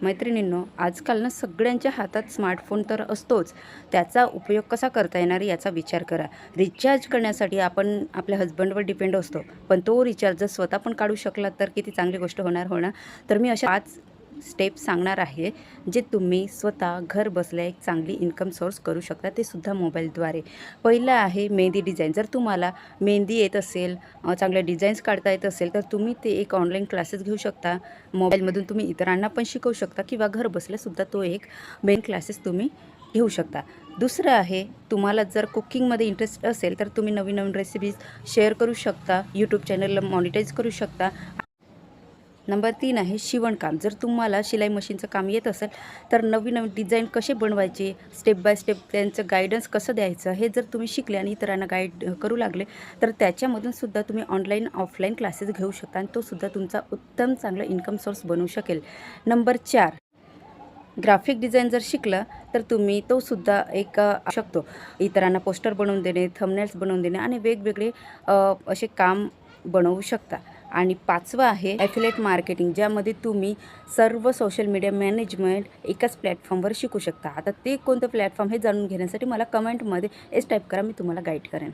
मैत्रिणींनो, आजकाल ना सगळ्यांच्या हातात स्मार्टफोन तर असतोच. त्याचा उपयोग कसा करता येणार याचा विचार करा. रिचार्ज करण्यासाठी आपण आपल्या हसबंडवर डिपेंड असतो. पण तो रिचार्ज जर स्वतः पण काढू शकला तर किती चांगली गोष्ट होणार हो ना. तर मी अशा 5 स्टेप्स सांगणार आहे, जे तुम्ही स्वतः घर बसल्या एक चांगली इन्कम सोर्स करू शकता, ते सुद्धा मोबाईलद्वारे. पहिलं आहे मेहंदी डिझाईन. जर तुम्हाला मेहंदी येत असेल, चांगल्या डिझाईन्स काढता येत असेल, तर तुम्ही ते एक ऑनलाईन क्लासेस घेऊ शकता. मोबाईलमधून तुम्ही इतरांना पण शिकवू शकता किंवा घर बसल्यासुद्धा तो एक मेन क्लासेस तुम्ही घेऊ शकता. दुसरं आहे, तुम्हाला जर कुकिंगमध्ये इंटरेस्ट असेल तर तुम्ही नवीन नवीन रेसिपीज शेअर करू शकता. यूट्यूब चॅनलला मॉनिटाईज करू शकता. नंबर 3 आहे शिवणकाम. जर तुम्हाला शिलाई मशीनचं काम येत असेल तर नवीन नवीन डिझाईन कसे बनवायचे, स्टेप बाय स्टेप त्यांचं गाईडन्स कसं द्यायचं हे जर तुम्ही शिकले आणि इतरांना गाईड करू लागले तर त्याच्यामधून सुद्धा तुम्ही ऑनलाईन ऑफलाईन क्लासेस घेऊ शकता आणि तो सुद्धा तुमचा उत्तम चांगला इन्कम सोर्स बनवू शकेल. नंबर 4, ग्राफिक डिझाईन जर शिकला तर तुम्ही तो सुद्धा एक शकतो. इतरांना पोस्टर बनवून देणे, थंबनेल्स बनवून देणे आणि वेगवेगळे असे काम बनवू शकता. आणि 5वं आहे ॲफिलिएट मार्केटिंग, ज्यामध्ये तुम्ही सर्व सोशल मीडिया मॅनेजमेंट एकाच प्लॅटफॉर्मवर शिकू शकता. आता ते कोणतं प्लॅटफॉर्म हे जाणून घेण्यासाठी मला कमेंटमध्ये टाईप करा, मी तुम्हाला गाईड करेन.